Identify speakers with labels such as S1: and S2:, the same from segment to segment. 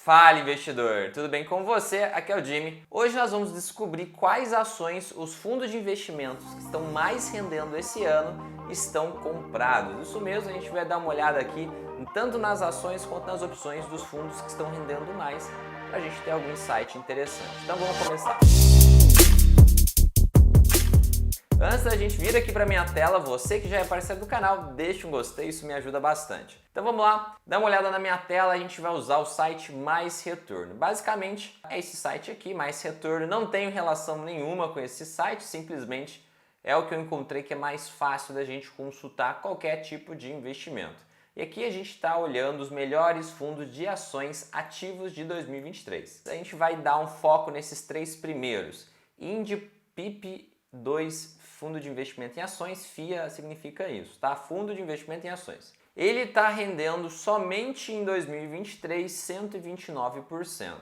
S1: Fala, investidor! Tudo bem com você? Aqui é o Jimmy. Hoje nós vamos descobrir quais ações os fundos de investimentos que estão mais rendendo esse ano estão comprados. Isso mesmo, a gente vai dar uma olhada aqui tanto nas ações quanto nas opções dos fundos que estão rendendo mais, para a gente ter algum insight interessante. Então vamos começar. Antes da gente vir aqui para minha tela, você que já é parceiro do canal, deixa um gostei, isso me ajuda bastante. Então vamos lá, dá uma olhada na minha tela, a gente vai usar o site Mais Retorno. Basicamente é esse site aqui, Mais Retorno, não tenho relação nenhuma com esse site, simplesmente é o que eu encontrei que é mais fácil da gente consultar qualquer tipo de investimento. E aqui a gente está olhando os melhores fundos de ações ativos de 2023. A gente vai dar um foco nesses três primeiros, Indi, PIP 2, Fundo de Investimento em Ações, FIA significa isso, tá? Fundo de Investimento em Ações. Ele está rendendo somente em 2023 129%.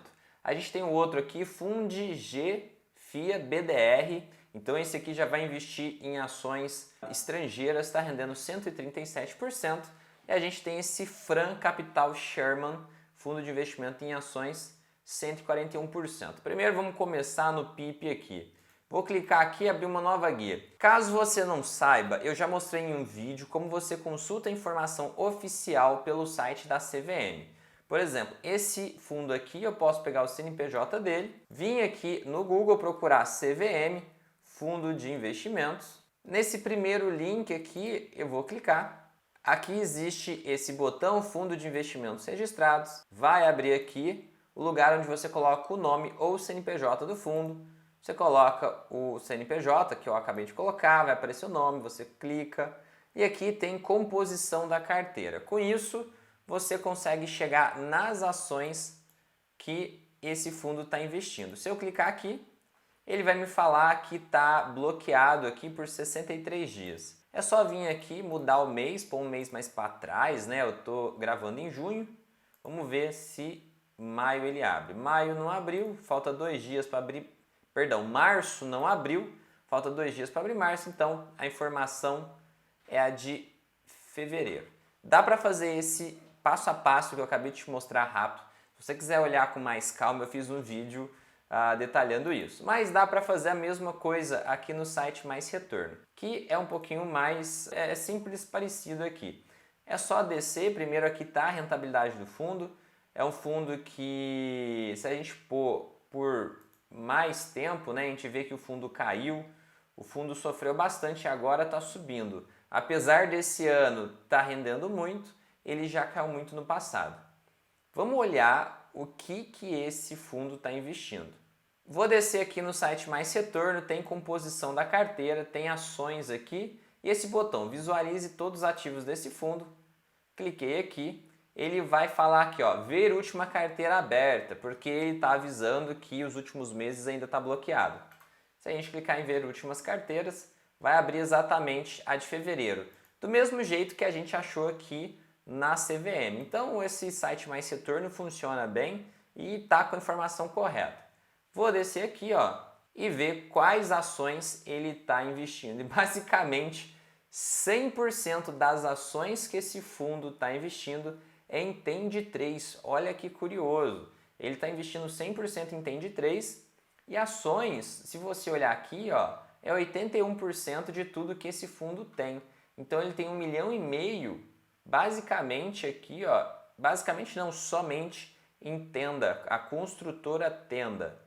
S1: A gente tem o outro aqui, FundG, FIA BDR. Então esse aqui já vai investir em ações estrangeiras, está rendendo 137%. E a gente tem esse Fran Capital Sherman, Fundo de Investimento em Ações, 141%. Primeiro vamos começar no PIP aqui. Vou clicar aqui e abrir uma nova guia. Caso você não saiba, eu já mostrei em um vídeo como você consulta a informação oficial pelo site da CVM. Por exemplo, esse fundo aqui, eu posso pegar o CNPJ dele, vir aqui no Google procurar CVM, Fundo de Investimentos. Nesse primeiro link aqui, eu vou clicar. Aqui existe esse botão Fundo de Investimentos Registrados. Vai abrir aqui o lugar onde você coloca o nome ou o CNPJ do fundo. Você coloca o CNPJ, que eu acabei de colocar, vai aparecer o nome, você clica e aqui tem composição da carteira. Com isso, você consegue chegar nas ações que esse fundo está investindo. Se eu clicar aqui, ele vai me falar que está bloqueado aqui por 63 dias. É só vir aqui, mudar o mês, pôr um mês mais para trás, né? Eu estou gravando em junho, vamos ver se maio ele abre. Maio não abriu, falta 2 dias para abrir. Perdão, março não abriu, falta 2 dias para abrir março, então a informação é a de fevereiro. Dá para fazer esse passo a passo que eu acabei de te mostrar rápido. Se você quiser olhar com mais calma, eu fiz um vídeo detalhando isso. Mas dá para fazer a mesma coisa aqui no site Mais Retorno, que é um pouquinho mais simples, parecido aqui. É só descer, primeiro aqui está a rentabilidade do fundo. É um fundo que, se a gente pôr por mais tempo, né, a gente vê que o fundo caiu, o fundo sofreu bastante e agora está subindo. Apesar desse ano estar rendendo muito, ele já caiu muito no passado. Vamos olhar o que esse fundo está investindo. Vou descer aqui no site Mais Retorno, tem composição da carteira, tem ações aqui e esse botão, visualize todos os ativos desse fundo. Cliquei aqui. Ele vai falar aqui, ó, ver última carteira aberta, porque ele está avisando que os últimos meses ainda está bloqueado. Se a gente clicar em ver últimas carteiras, vai abrir exatamente a de fevereiro, do mesmo jeito que a gente achou aqui na CVM. Então esse site Mais Retorno funciona bem e está com a informação correta. Vou descer aqui, ó, e ver quais ações ele está investindo. E basicamente 100% das ações que esse fundo está investindo é em TEND 3, olha que curioso, ele está investindo 100% em TEND 3 e ações, se você olhar aqui, ó, é 81% de tudo que esse fundo tem. Então ele tem 1,5 milhão, basicamente aqui, ó, basicamente não, somente em Tenda, a construtora Tenda.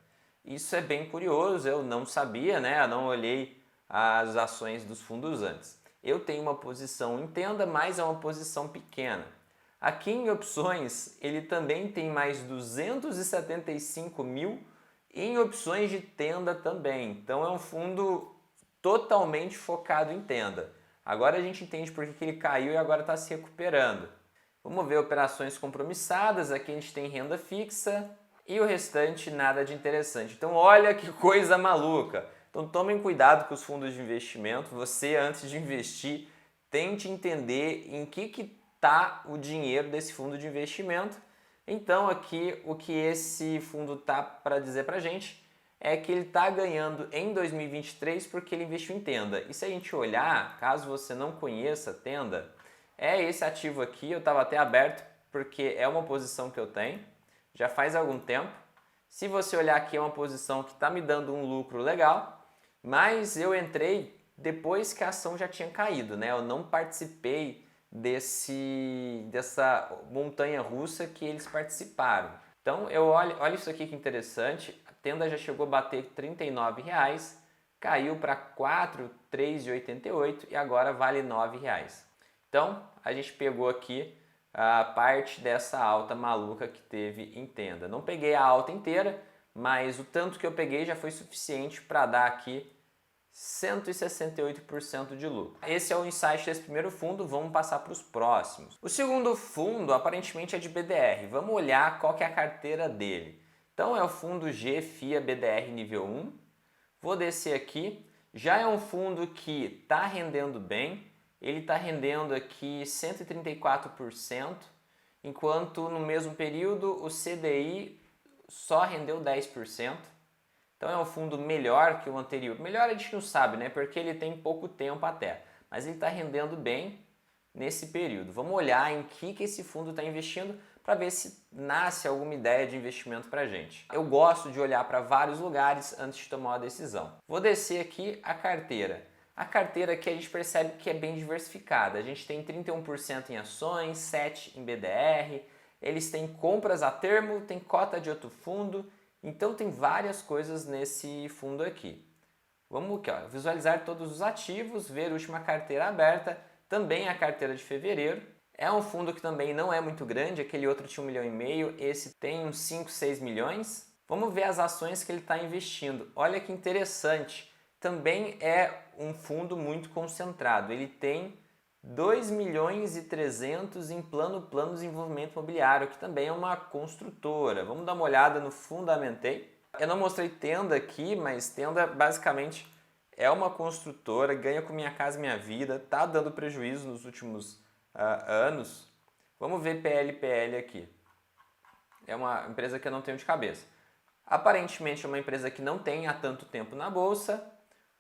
S1: Isso é bem curioso, eu não sabia, né, eu não olhei as ações dos fundos antes. Eu tenho uma posição em Tenda, mas é uma posição pequena. Aqui em opções, ele também tem mais 275 mil em opções de Tenda também. Então é um fundo totalmente focado em Tenda. Agora a gente entende por que ele caiu e agora está se recuperando. Vamos ver operações compromissadas. Aqui a gente tem renda fixa e o restante nada de interessante. Então olha que coisa maluca. Então tomem cuidado com os fundos de investimento. Você, antes de investir, tente entender em que está o dinheiro desse fundo de investimento. Então aqui o que esse fundo tá para dizer para a gente é que ele está ganhando em 2023 porque ele investiu em Tenda. E se a gente olhar, caso você não conheça Tenda, é esse ativo aqui, eu estava até aberto porque é uma posição que eu tenho. já faz algum tempo. Se você olhar aqui, é uma posição que está me dando um lucro legal, mas eu entrei depois que a ação já tinha caído, né? Eu não participei dessa montanha russa que eles participaram. Então, olha isso aqui que interessante, a tenda já chegou a bater R$ 39,00, caiu para 4,388 e agora vale R$ 9,00. Então, a gente pegou aqui a parte dessa alta maluca que teve em tenda. Não peguei a alta inteira, mas o tanto que eu peguei já foi suficiente para dar aqui 168% de lucro. Esse é o insight desse primeiro fundo, vamos passar para os próximos. O segundo fundo aparentemente é de BDR, vamos olhar qual que é a carteira dele. Então é o fundo GFIA BDR nível 1, vou descer aqui, já é um fundo que está rendendo bem, ele está rendendo aqui 134%, enquanto no mesmo período o CDI só rendeu 10%. Então é um fundo melhor que o anterior. Melhor a gente não sabe, né? Porque ele tem pouco tempo até. Mas ele está rendendo bem nesse período. Vamos olhar em que esse fundo está investindo para ver se nasce alguma ideia de investimento para a gente. Eu gosto de olhar para vários lugares antes de tomar uma decisão. Vou descer aqui a carteira. A carteira aqui a gente percebe que é bem diversificada. A gente tem 31% em ações, 7% em BDR, eles têm compras a termo, tem cota de outro fundo, então tem várias coisas nesse fundo aqui. Vamos aqui, ó, visualizar todos os ativos, ver a última carteira aberta, também a carteira de fevereiro. É um fundo que também não é muito grande, aquele outro tinha 1,5 milhão, esse tem uns 5, 6 milhões. Vamos ver as ações que ele está investindo. Olha que interessante, também é um fundo muito concentrado. Ele tem 2.300.000 em Plano de Desenvolvimento Imobiliário, que também é uma construtora. Vamos dar uma olhada no Fundamentei. Eu não mostrei Tenda aqui, mas Tenda basicamente é uma construtora, ganha com Minha Casa Minha Vida, está dando prejuízo nos últimos anos. Vamos ver PL aqui. É uma empresa que eu não tenho de cabeça. Aparentemente é uma empresa que não tem há tanto tempo na bolsa.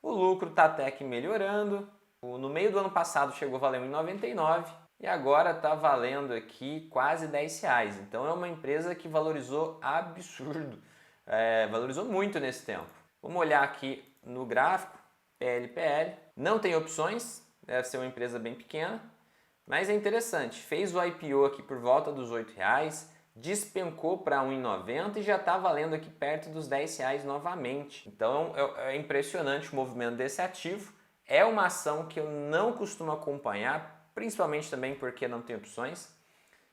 S1: O lucro está até que melhorando. No meio do ano passado chegou a valer R$ 1,99 e agora está valendo aqui quase R$ 10. Então é uma empresa que valorizou absurdo, valorizou muito nesse tempo. Vamos olhar aqui no gráfico, PL. Não tem opções, deve ser uma empresa bem pequena, mas é interessante. Fez o IPO aqui por volta dos R$ 8,00, despencou para R$ 1,90 e já está valendo aqui perto dos R$ 10 novamente. Então é impressionante o movimento desse ativo. É uma ação que eu não costumo acompanhar, principalmente também porque não tem opções,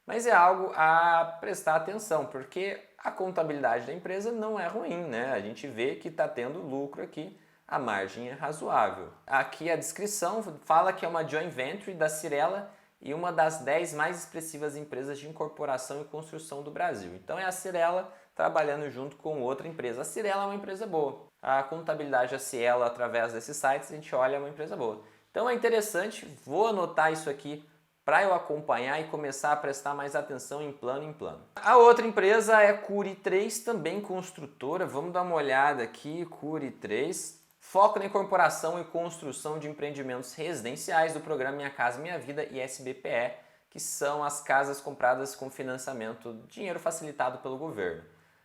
S1: mas é algo a prestar atenção, porque a contabilidade da empresa não é ruim, né? A gente vê que está tendo lucro aqui, a margem é razoável. Aqui a descrição fala que é uma joint venture da Cyrela e uma das 10 mais expressivas empresas de incorporação e construção do Brasil. Então é a Cyrela trabalhando junto com outra empresa. A Cyrela é uma empresa boa. A contabilidade da Cielo, através desses sites, a gente olha, é uma empresa boa. Então é interessante, vou anotar isso aqui para eu acompanhar e começar a prestar mais atenção em plano. A outra empresa é Cury 3, também construtora. Vamos dar uma olhada aqui, Cury 3. Foco na incorporação e construção de empreendimentos residenciais do programa Minha Casa Minha Vida e SBPE, que são as casas compradas com financiamento, dinheiro facilitado pelo governo.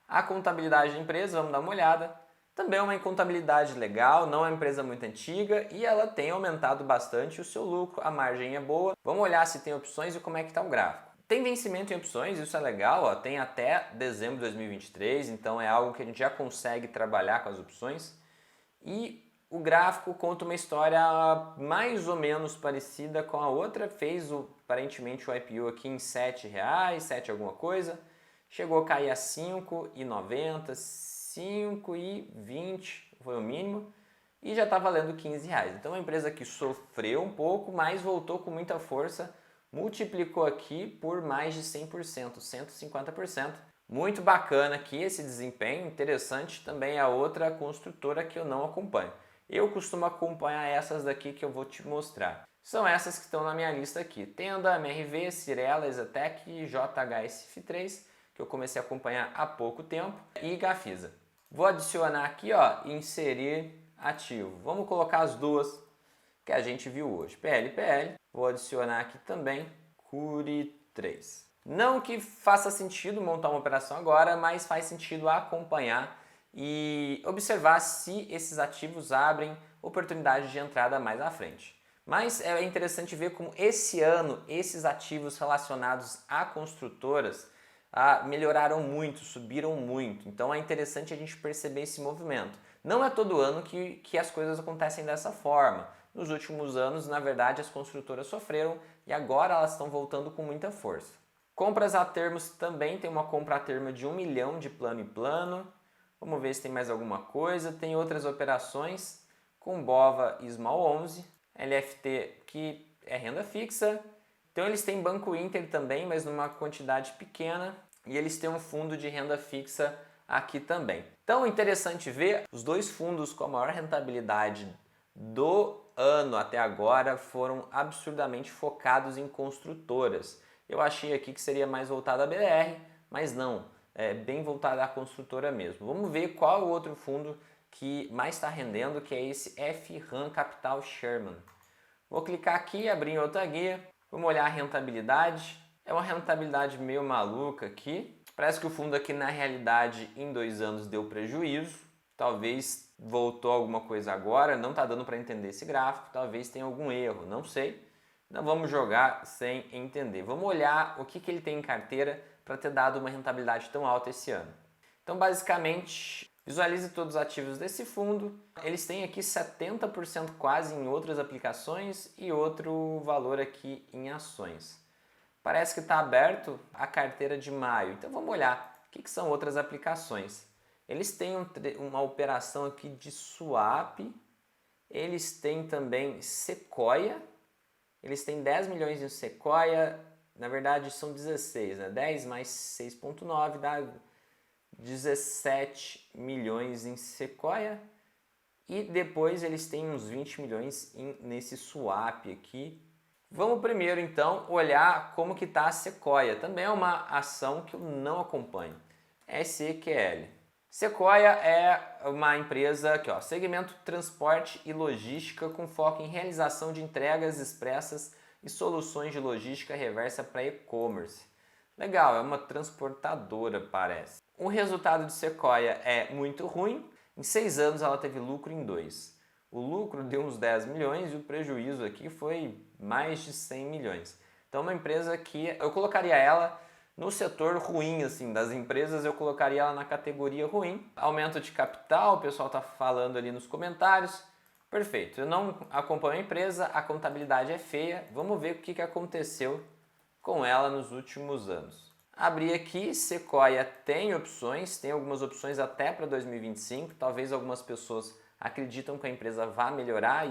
S1: A contabilidade da empresa, vamos dar uma olhada. Também é uma contabilidade legal, não é uma empresa muito antiga e ela tem aumentado bastante o seu lucro, a margem é boa. Vamos olhar se tem opções e como é que está o gráfico. Tem vencimento em opções, isso é legal, ó, tem até dezembro de 2023, então é algo que a gente já consegue trabalhar com as opções. E o gráfico conta uma história mais ou menos parecida com a outra, fez aparentemente o IPO aqui em R$ 7,00, 7 alguma coisa, chegou a cair a R$ 5,90, 5,20 foi o mínimo e já está valendo R$ 15,00. Então é uma empresa que sofreu um pouco, mas voltou com muita força, multiplicou aqui por mais de 100%, 150%. Muito bacana aqui esse desempenho, interessante também a outra construtora que eu não acompanho. Eu costumo acompanhar essas daqui que eu vou te mostrar. São essas que estão na minha lista aqui. Tenda, MRV, Cyrela, Exatec, JHSF3, que eu comecei a acompanhar há pouco tempo, e Gafisa. Vou adicionar aqui, ó, inserir ativo. Vamos colocar as duas que a gente viu hoje. PL. Vou adicionar aqui também Cury 3. Não que faça sentido montar uma operação agora, mas faz sentido acompanhar e observar se esses ativos abrem oportunidade de entrada mais à frente. Mas é interessante ver como esse ano esses ativos relacionados a construtoras melhoraram muito, subiram muito. Então é interessante a gente perceber esse movimento. Não é todo ano que as coisas acontecem dessa forma. Nos últimos anos, na verdade, as construtoras sofreram e agora elas estão voltando com muita força. Compras a termos também, tem uma compra a termo de 1 milhão de plano e plano. Vamos ver se tem mais alguma coisa. Tem outras operações com BOVA e Small 11, LFT que é renda fixa. Então eles têm Banco Inter também, mas numa quantidade pequena. E eles têm um fundo de renda fixa aqui também. Então é interessante ver, os dois fundos com a maior rentabilidade do ano até agora foram absurdamente focados em construtoras. Eu achei aqui que seria mais voltado à BR, mas não, é bem voltado à construtora mesmo. Vamos ver qual é o outro fundo que mais está rendendo, que é esse FRAM Capital Sherman. Vou clicar aqui, abrir em outra guia, vamos olhar a rentabilidade. É uma rentabilidade meio maluca aqui. Parece que o fundo aqui na realidade em 2 anos deu prejuízo. Talvez voltou alguma coisa agora, não está dando para entender esse gráfico, talvez tenha algum erro, não sei. Não vamos jogar sem entender. Vamos olhar o que ele tem em carteira para ter dado uma rentabilidade tão alta esse ano. Então, basicamente, visualize todos os ativos desse fundo. Eles têm aqui 70% quase em outras aplicações e outro valor aqui em ações. Parece que está aberto a carteira de maio. Então, vamos olhar o que são outras aplicações. Eles têm uma operação aqui de swap. Eles têm também Sequoia. Eles têm 10 milhões em Sequoia, na verdade são 16, né? 10 mais 6,9 dá 17 milhões em Sequoia. E depois eles têm uns 20 milhões nesse swap aqui. Vamos primeiro então olhar como que está a Sequoia. Também é uma ação que eu não acompanho. SEQL. Sequoia é uma empresa aqui, ó, segmento transporte e logística com foco em realização de entregas expressas e soluções de logística reversa para e-commerce. Legal, é uma transportadora, parece. O resultado de Sequoia é muito ruim. Em 6 anos ela teve lucro em 2. O lucro deu uns 10 milhões e o prejuízo aqui foi mais de 100 milhões. Então é uma empresa que eu colocaria ela no setor ruim, assim, das empresas, eu colocaria ela na categoria ruim. Aumento de capital, o pessoal está falando ali nos comentários. Perfeito, eu não acompanho a empresa, a contabilidade é feia. Vamos ver o que aconteceu com ela nos últimos anos. Abri aqui, Sequoia tem opções, tem algumas opções até para 2025. Talvez algumas pessoas acreditam que a empresa vá melhorar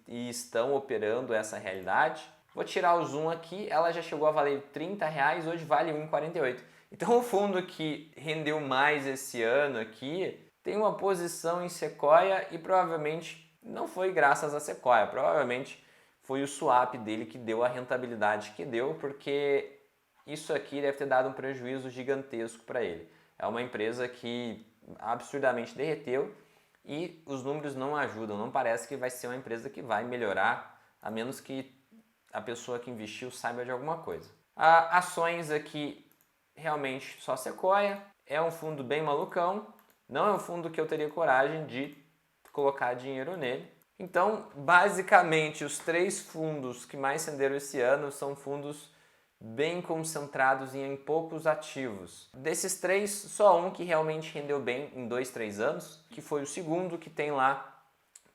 S1: e estão operando essa realidade. Vou tirar o zoom aqui, ela já chegou a valer R$30, hoje vale R$1,48. Então o fundo que rendeu mais esse ano aqui tem uma posição em Sequoia e provavelmente não foi graças a Sequoia, provavelmente foi o swap dele que deu a rentabilidade que deu, porque isso aqui deve ter dado um prejuízo gigantesco para ele. É uma empresa que absurdamente derreteu e os números não ajudam, não parece que vai ser uma empresa que vai melhorar, a menos que a pessoa que investiu saiba de alguma coisa. Ações aqui, realmente só Sequoia, é um fundo bem malucão, não é um fundo que eu teria coragem de colocar dinheiro nele. Então, basicamente, os 3 fundos que mais renderam esse ano são fundos bem concentrados em poucos ativos. Desses 3, só um que realmente rendeu bem em 2, 3 anos, que foi o segundo, que tem lá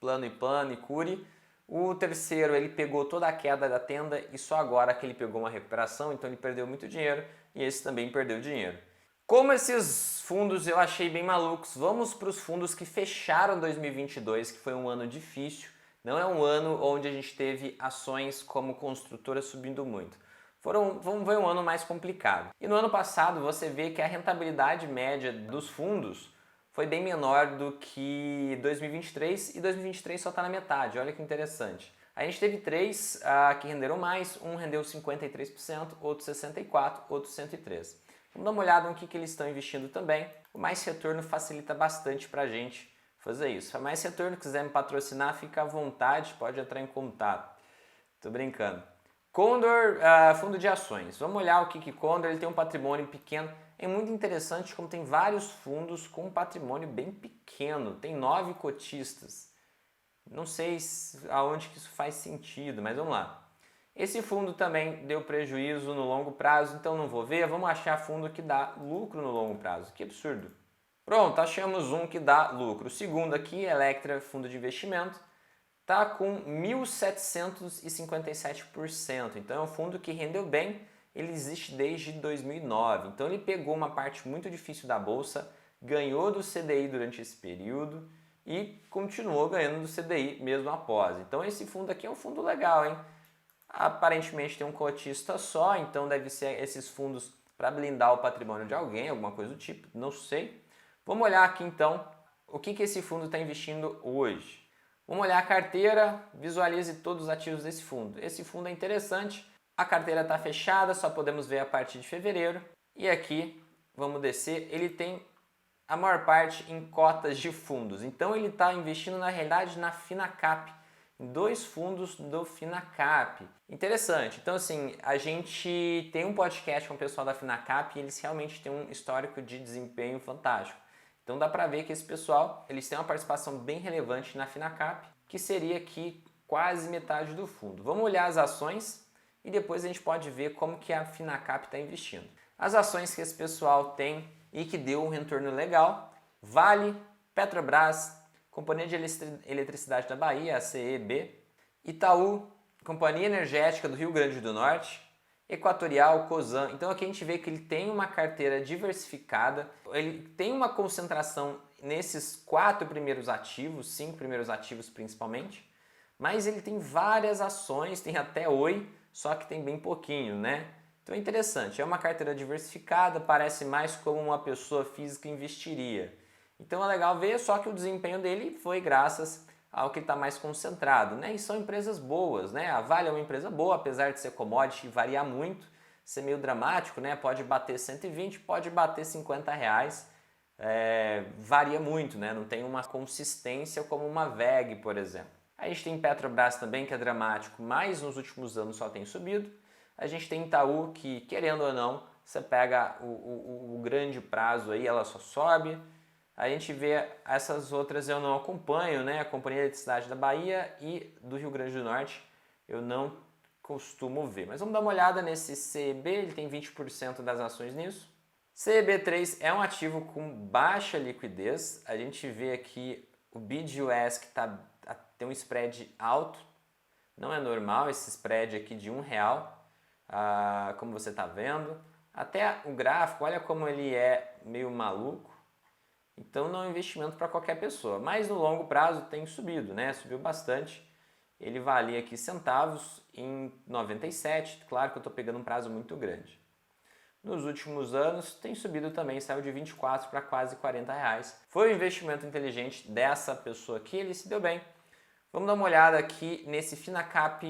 S1: Plano e Plano e Curi. O terceiro, ele pegou toda a queda da tenda e só agora que ele pegou uma recuperação, então ele perdeu muito dinheiro e esse também perdeu dinheiro. Como esses fundos eu achei bem malucos, vamos para os fundos que fecharam 2022, que foi um ano difícil. Não é um ano onde a gente teve ações como construtora subindo muito. Vamos ver um ano mais complicado. E no ano passado você vê que a rentabilidade média dos fundos foi bem menor do que 2023 e 2023 só está na metade, olha que interessante. A gente teve 3 que renderam mais, um rendeu 53%, outro 64%, outro 103%. Vamos dar uma olhada no que eles estão investindo também. O Mais Retorno facilita bastante para a gente fazer isso. Se a Mais Retorno quiser me patrocinar, fica à vontade, pode entrar em contato. Tô brincando. Condor, fundo de ações. Vamos olhar o que Condor, ele tem um patrimônio pequeno. É muito interessante como tem vários fundos com um patrimônio bem pequeno. Tem 9 cotistas. Não sei aonde que isso faz sentido, mas vamos lá. Esse fundo também deu prejuízo no longo prazo, então não vou ver. Vamos achar fundo que dá lucro no longo prazo. Que absurdo. Pronto, achamos um que dá lucro. O segundo aqui, Electra, fundo de investimento, está com 1.757%. Então é um fundo que rendeu bem, ele existe desde 2009. Então ele pegou uma parte muito difícil da bolsa, ganhou do CDI durante esse período e continuou ganhando do CDI mesmo após. Então esse fundo aqui é um fundo legal, hein? Aparentemente tem um cotista só, então deve ser esses fundos para blindar o patrimônio de alguém, alguma coisa do tipo, não sei. Vamos olhar aqui então o que esse fundo está investindo hoje. Vamos olhar a carteira, visualize todos os ativos desse fundo. Esse fundo é interessante, a carteira está fechada, só podemos ver a partir de fevereiro. E aqui, vamos descer, ele tem a maior parte em cotas de fundos. Então ele está investindo na realidade na Finacap, em 2 fundos do Finacap. Interessante. Então assim, a gente tem um podcast com o pessoal da Finacap e eles realmente têm um histórico de desempenho fantástico. Então dá para ver que esse pessoal, eles têm uma participação bem relevante na Finacap, que seria aqui quase metade do fundo. Vamos olhar as ações e depois a gente pode ver como que a Finacap está investindo. As ações que esse pessoal tem e que deu um retorno legal: Vale, Petrobras, Companhia de Eletricidade da Bahia, a CEB, Itaú, Companhia Energética do Rio Grande do Norte, Equatorial, Cosan. Então aqui a gente vê que ele tem uma carteira diversificada, ele tem uma concentração nesses 4 primeiros ativos, 5 primeiros ativos principalmente, mas ele tem várias ações, tem até Oi, só que tem bem pouquinho, né? Então é interessante, é uma carteira diversificada, parece mais como uma pessoa física investiria. Então é legal ver, só que o desempenho dele foi graças ao que está mais concentrado, né? E são empresas boas, né? A Vale é uma empresa boa, apesar de ser commodity e variar muito, ser meio dramático, né? Pode bater 120, pode bater 50 reais, varia muito, né? Não tem uma consistência como uma VEG, por exemplo. A gente tem Petrobras também, que é dramático, mas nos últimos anos só tem subido. A gente tem Itaú, que querendo ou não, você pega o grande prazo aí, ela só sobe. A gente vê essas outras eu não acompanho, né? A Companhia de Eletricidade da Bahia e do Rio Grande do Norte eu não costumo ver. Mas vamos dar uma olhada nesse CEB, ele tem 20% das ações nisso. CEB3 é um ativo com baixa liquidez. A gente vê aqui o BID-US que tem um spread alto. Não é normal esse spread aqui de R$1, como você está vendo. Até o gráfico, olha como ele é meio maluco. Então não é um investimento para qualquer pessoa, mas no longo prazo tem subido, né? Subiu bastante. Ele valia aqui centavos em 97, claro que eu estou pegando um prazo muito grande. Nos últimos anos tem subido também, saiu de 24 para quase 40 reais. Foi um investimento inteligente dessa pessoa aqui, ele se deu bem. Vamos dar uma olhada aqui nesse Finacap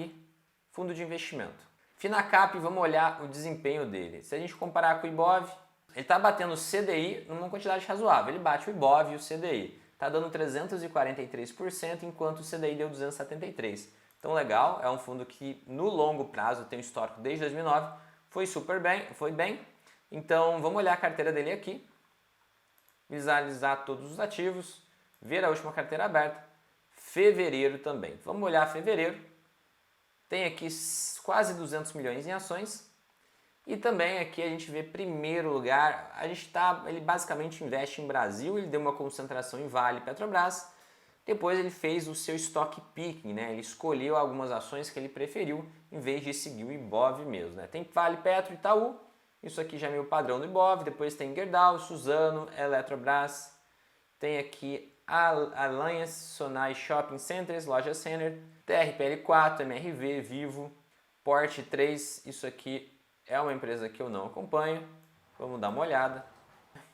S1: fundo de investimento. Finacap, vamos olhar o desempenho dele. Se a gente comparar com o Ibov, ele está batendo o CDI numa quantidade razoável. Ele bate o Ibov e o CDI. Está dando 343%, enquanto o CDI deu 273%. Então legal, é um fundo que no longo prazo tem um histórico desde 2009. Foi bem. Então vamos olhar a carteira dele aqui. Visualizar todos os ativos. Ver a última carteira aberta. Fevereiro também. Vamos olhar fevereiro. Tem aqui quase 200 milhões em ações. E também aqui a gente vê primeiro lugar, ele basicamente investe em Brasil, ele deu uma concentração em Vale e Petrobras, depois ele fez o seu stock picking, né? Ele escolheu algumas ações que ele preferiu em vez de seguir o Ibov mesmo, né? Tem Vale, Petro e Itaú, isso aqui já é meio padrão do Ibov, depois tem Gerdau, Suzano, Eletrobras, tem aqui Allianz, Sonai Shopping Centers, Loja Center, TRPL4, MRV, Vivo, Porte 3, isso aqui é uma empresa que eu não acompanho, vamos dar uma olhada.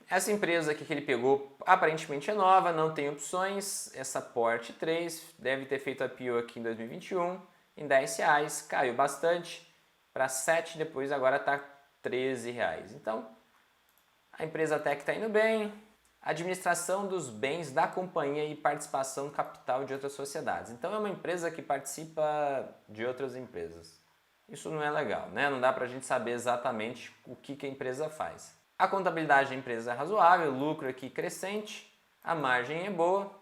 S1: Essa empresa aqui que ele pegou aparentemente é nova, não tem opções. Essa Porte 3 deve ter feito a IPO aqui em 2021, em R$10, caiu bastante para 7, depois agora está R$13. Então, a empresa até que está indo bem. Administração dos bens da companhia e participação no capital de outras sociedades. Então, é uma empresa que participa de outras empresas. isso não é legal, né? Não dá para a gente saber exatamente o que a empresa faz. A contabilidade da empresa é razoável, o lucro aqui crescente, a margem é boa.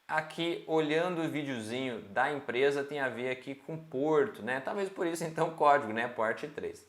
S1: Aqui, olhando o videozinho da empresa, tem a ver aqui com Porto, né? Talvez por isso então o código, né? Porte 3.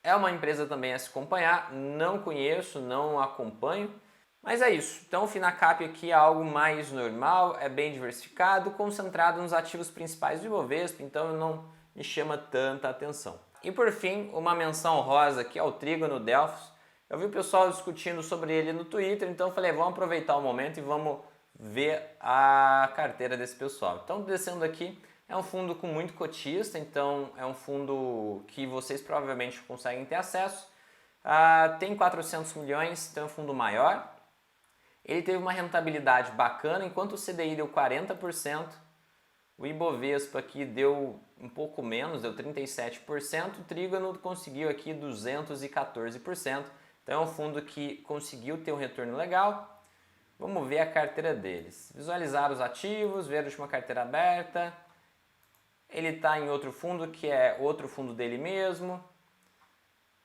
S1: É uma empresa também a se acompanhar, não conheço, não acompanho, mas é isso. Então o Finacap aqui é algo mais normal, é bem diversificado, concentrado nos ativos principais do Ibovespa, então não me chama tanta atenção. E por fim, uma menção honrosa aqui ao Trígono Delphos. Eu vi o pessoal discutindo sobre ele no Twitter, então eu falei, vamos aproveitar o momento e vamos ver a carteira desse pessoal. Então descendo aqui, é um fundo com muito cotista, então é um fundo que vocês provavelmente conseguem ter acesso. Tem 400 milhões, então é um fundo maior. Ele teve uma rentabilidade bacana, enquanto o CDI deu 40%, o Ibovespa aqui deu um pouco menos, deu 37%, o Trígono conseguiu aqui 214%. Então é um fundo que conseguiu ter um retorno legal. Vamos ver a carteira deles. Visualizar os ativos, ver a última carteira aberta. Ele está em outro fundo, que é outro fundo dele mesmo.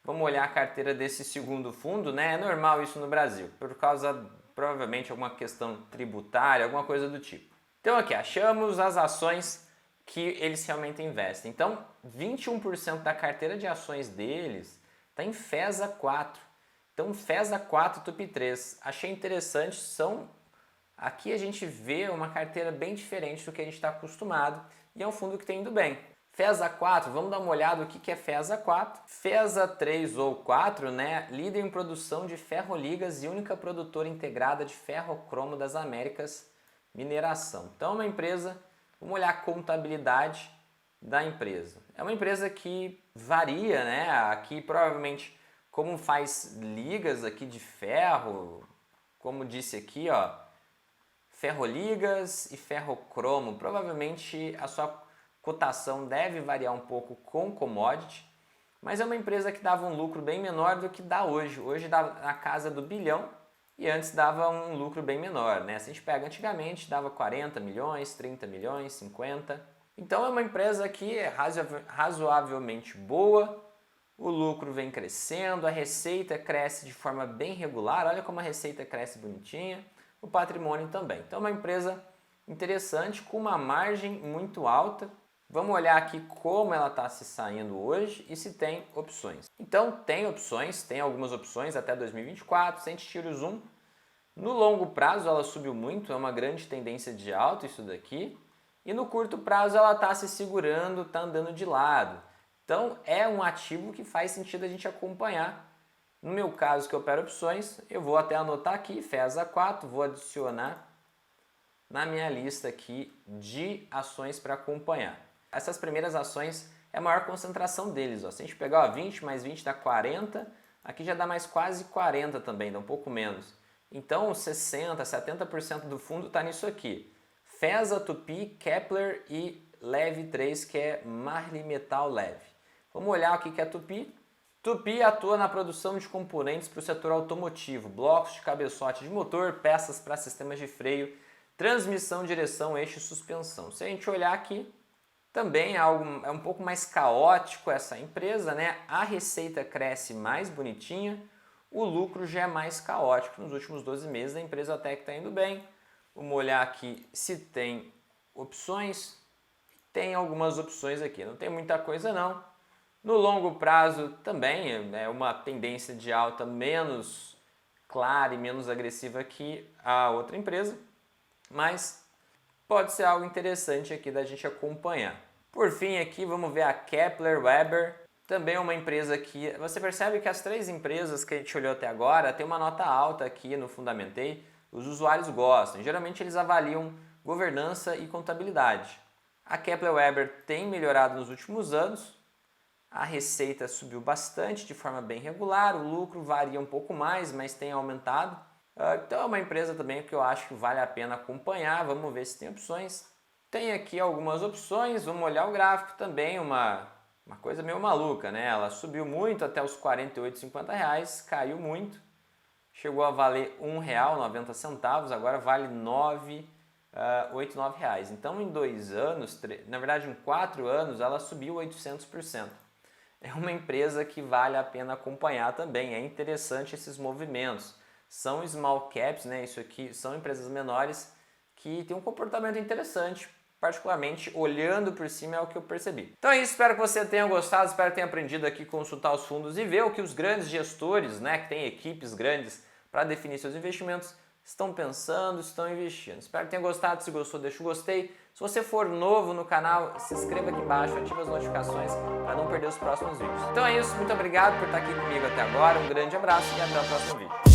S1: Vamos olhar a carteira desse segundo fundo, né? É normal isso no Brasil, por causa, provavelmente, alguma questão tributária, alguma coisa do tipo. Então aqui, achamos as ações que eles realmente investem. Então, 21% da carteira de ações deles está em FESA 4. Então, FESA 4 Tupi 3. Achei interessante, aqui a gente vê uma carteira bem diferente do que a gente está acostumado e é um fundo que está indo bem. FESA 4, vamos dar uma olhada no que é FESA 4. FESA 3 ou 4, né, líder em produção de ferroligas e única produtora integrada de ferrocromo das Américas, mineração. Então é uma empresa, vamos olhar a contabilidade da empresa. É uma empresa que varia, né, aqui provavelmente como faz ligas aqui de ferro, como disse aqui, ó, ferroligas e ferrocromo, provavelmente a sua cotação deve variar um pouco com commodity, mas é uma empresa que dava um lucro bem menor do que dá hoje. Hoje dá na casa do bilhão e antes dava um lucro bem menor, né? Se a gente pega antigamente, dava 40 milhões, 30 milhões, 50. Então é uma empresa que é razoavelmente boa, o lucro vem crescendo, a receita cresce de forma bem regular, olha como a receita cresce bonitinha, o patrimônio também. Então é uma empresa interessante, com uma margem muito alta. Vamos olhar aqui como ela está se saindo hoje e se tem opções. Então tem opções, tem algumas opções até 2024, sem tira o zoom. No longo prazo ela subiu muito, é uma grande tendência de alta isso daqui. E no curto prazo ela está se segurando, está andando de lado. Então é um ativo que faz sentido a gente acompanhar. No meu caso que eu opero opções, eu vou até anotar aqui, FESA 4, vou adicionar na minha lista aqui de ações para acompanhar. Essas primeiras ações é a maior concentração deles. Ó. Se a gente pegar 20 mais 20 dá 40, aqui já dá mais quase 40 também, dá um pouco menos. Então 60%, 70% do fundo está nisso aqui. FESA, Tupi, Kepler e Leve 3, que é Marli Metal Leve. Vamos olhar o que é Tupi. Tupi atua na produção de componentes para o setor automotivo, blocos de cabeçote de motor, peças para sistemas de freio, transmissão, direção, eixo e suspensão. Se a gente olhar aqui, também é um pouco mais caótico essa empresa, né? A receita cresce mais bonitinha, o lucro já é mais caótico. Nos últimos 12 meses a empresa até que está indo bem. Vamos olhar aqui se tem opções. Tem algumas opções aqui, não tem muita coisa não. No longo prazo também é uma tendência de alta menos clara e menos agressiva que a outra empresa, mas pode ser algo interessante aqui da gente acompanhar. Por fim aqui vamos ver a Kepler Weber, também é uma empresa que você percebe que as três empresas que a gente olhou até agora tem uma nota alta aqui no Fundamentei, os usuários gostam, geralmente eles avaliam governança e contabilidade. A Kepler Weber tem melhorado nos últimos anos, a receita subiu bastante de forma bem regular, o lucro varia um pouco mais, mas tem aumentado. Então é uma empresa também que eu acho que vale a pena acompanhar, vamos ver se tem opções. Tem aqui algumas opções, vamos olhar o gráfico também, uma coisa meio maluca, né? Ela subiu muito até os R$ 48,50, caiu muito, chegou a valer R$ 1,90, agora vale R$ 9,89. Então em 2 anos, na verdade em 4 anos, ela subiu 800%. é uma empresa que vale a pena acompanhar também. É interessante esses movimentos. São small caps, né? Isso aqui são empresas menores que têm um comportamento interessante. Particularmente, olhando por cima é o que eu percebi. Então é isso, espero que você tenha gostado, espero que tenha aprendido aqui a consultar os fundos e ver o que os grandes gestores, né, que têm equipes grandes para definir seus investimentos, estão pensando, estão investindo. Espero que tenha gostado, se gostou deixa o gostei. Se você for novo no canal, se inscreva aqui embaixo, ative as notificações para não perder os próximos vídeos. Então é isso, muito obrigado por estar aqui comigo até agora, um grande abraço e até o próximo vídeo.